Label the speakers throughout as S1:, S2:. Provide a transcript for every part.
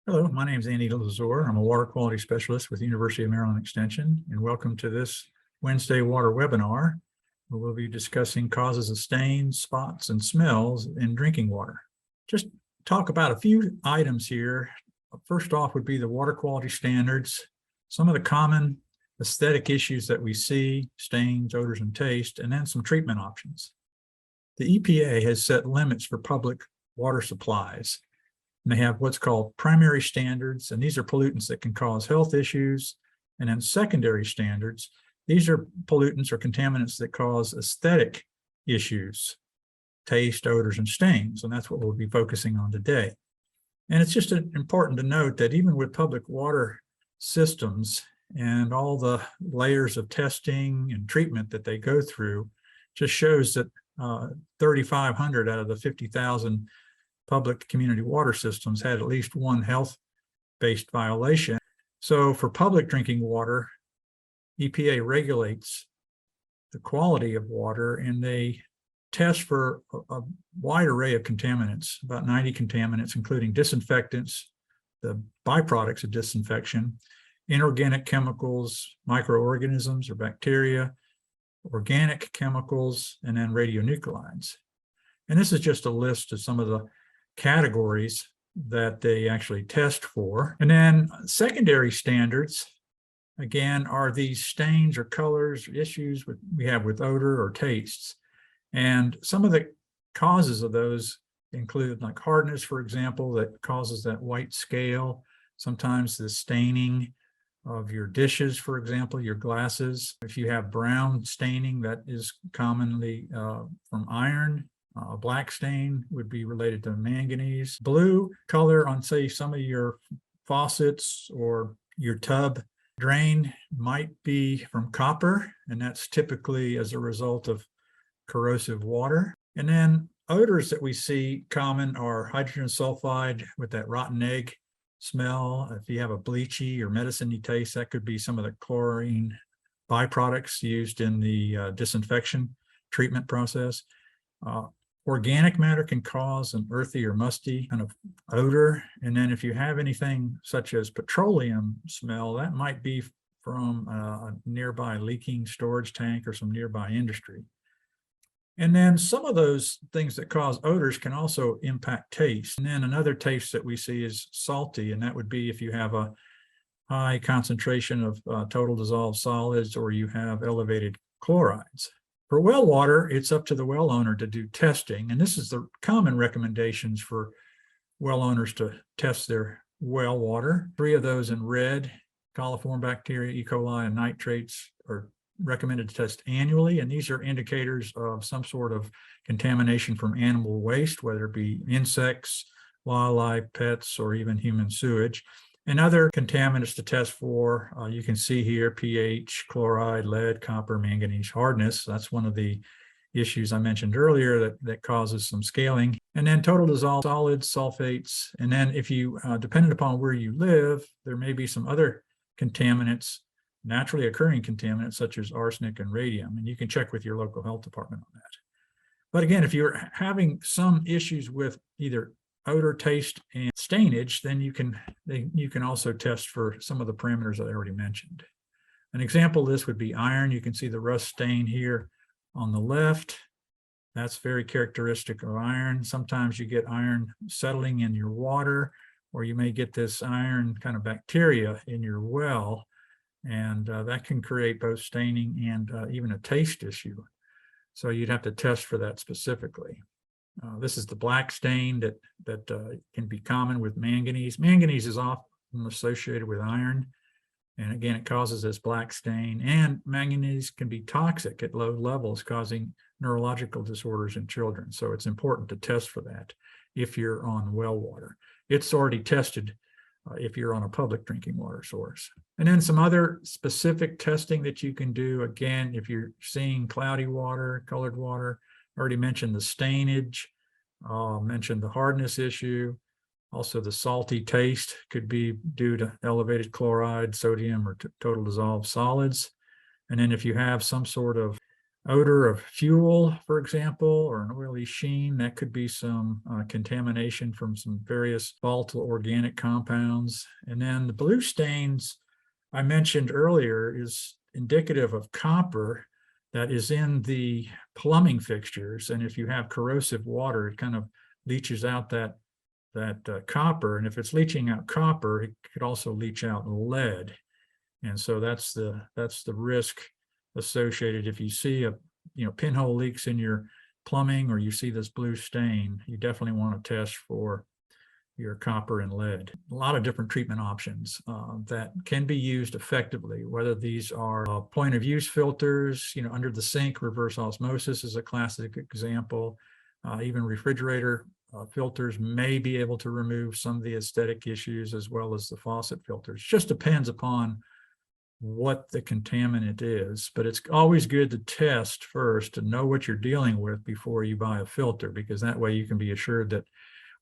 S1: Hello, my name is Andy Lazor. I'm a water quality specialist with the University of Maryland Extension, and welcome to this Wednesday water webinar, where we'll be discussing causes of stains, spots, and smells in drinking water. Just talk about a few items here. First off would be the water quality standards, some of the common aesthetic issues that we see, stains, odors, and taste, and then some treatment options. The EPA has set limits for public water supplies. And they have what's called primary standards, and these are pollutants that can cause health issues. And then secondary standards, these are pollutants or contaminants that cause aesthetic issues, taste, odors, and stains. And that's what we'll be focusing on today. And it's just important to note that even with public water systems and all the layers of testing and treatment that they go through, just shows that 3,500 out of the 50,000 public community water systems had at least one health-based violation. So for public drinking water, EPA regulates the quality of water, and they test for a wide array of contaminants, about 90 contaminants, including disinfectants, the byproducts of disinfection, inorganic chemicals, microorganisms or bacteria, organic chemicals, and then radionuclides. And this is just a list of some of the categories that they actually test for. And then secondary standards, again, are these stains or colors, issues we have with odor or tastes. And some of the causes of those include like hardness, for example, that causes that white scale. Sometimes the staining of your dishes, for example, your glasses. If you have brown staining, that is commonly from iron. Black stain would be related to manganese. Blue color on, say, some of your faucets or your tub drain might be from copper, and that's typically as a result of corrosive water. And then odors that we see common are hydrogen sulfide with that rotten egg smell. If you have a bleachy or medicine-y taste, that could be some of the chlorine byproducts used in the disinfection treatment process. Organic matter can cause an earthy or musty kind of odor. And then if you have anything such as petroleum smell, that might be from a nearby leaking storage tank or some nearby industry. And then some of those things that cause odors can also impact taste. And then another taste that we see is salty, and that would be if you have a high concentration of total dissolved solids or you have elevated chlorides. For well water, it's up to the well owner to do testing, and this is the common recommendations for well owners to test their well water. 3 of those in red, coliform bacteria, E. coli, and nitrates are recommended to test annually, and these are indicators of some sort of contamination from animal waste, whether it be insects, wildlife, pets, or even human sewage. And other contaminants to test for, you can see here, pH, chloride, lead, copper, manganese, hardness. That's one of the issues I mentioned earlier that causes some scaling. And then total dissolved solids, sulfates. And then if you, depending upon where you live, there may be some other contaminants, naturally occurring contaminants such as arsenic and radium. And you can check with your local health department on that. But again, if you're having some issues with either odor, taste, and stainage, then you can also test for some of the parameters that I already mentioned. An example of this would be iron. You can see the rust stain here on the left. That's very characteristic of iron. Sometimes you get iron settling in your water, or you may get this iron kind of bacteria in your well, and that can create both staining and even a taste issue. So you'd have to test for that specifically. This is the black stain that can be common with manganese. Manganese is often associated with iron. And again, it causes this black stain. And manganese can be toxic at low levels, causing neurological disorders in children. So it's important to test for that if you're on well water. It's already tested if you're on a public drinking water source. And then some other specific testing that you can do, again, if you're seeing cloudy water, colored water. Already mentioned the stainage, mentioned the hardness issue. Also, the salty taste could be due to elevated chloride, sodium, or total dissolved solids. And then if you have some sort of odor of fuel, for example, or an oily sheen. That could be some contamination from some various volatile organic compounds. And then the blue stains I mentioned earlier is indicative of copper that is in the plumbing fixtures. And if you have corrosive water, it kind of leaches out that copper. And if it's leaching out copper, it could also leach out lead. And so that's the risk associated. If you see pinhole leaks in your plumbing, or you see this blue stain, you definitely want to test for your copper and lead. A lot of different treatment options that can be used effectively, whether these are point of use filters, under the sink. Reverse osmosis is a classic example. Even refrigerator filters may be able to remove some of the aesthetic issues, as well as the faucet filters. Just depends upon what the contaminant is, but it's always good to test first to know what you're dealing with before you buy a filter, because that way you can be assured that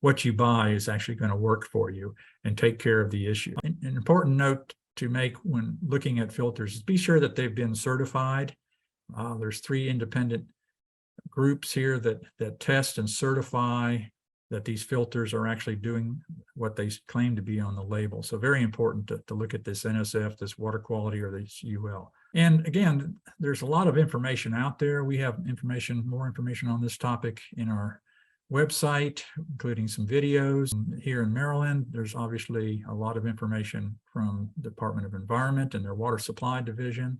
S1: what you buy is actually going to work for you and take care of the issue. An important note to make when looking at filters is be sure that they've been certified. There's 3 independent groups here that test and certify that these filters are actually doing what they claim to be on the label. So very important to look at this NSF, this water quality, or this UL. And again, there's a lot of information out there. We have more information on this topic in our website, including some videos. Here in Maryland, there's obviously a lot of information from the Department of Environment and their Water Supply Division.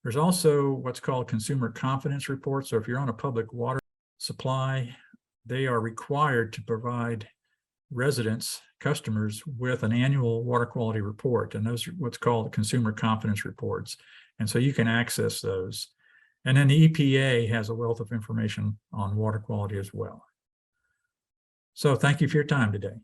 S1: There's also what's called consumer confidence reports. So if you're on a public water supply, they are required to provide residents, customers, with an annual water quality report. And those are what's called consumer confidence reports. And so you can access those. And then the EPA has a wealth of information on water quality as well. So thank you for your time today.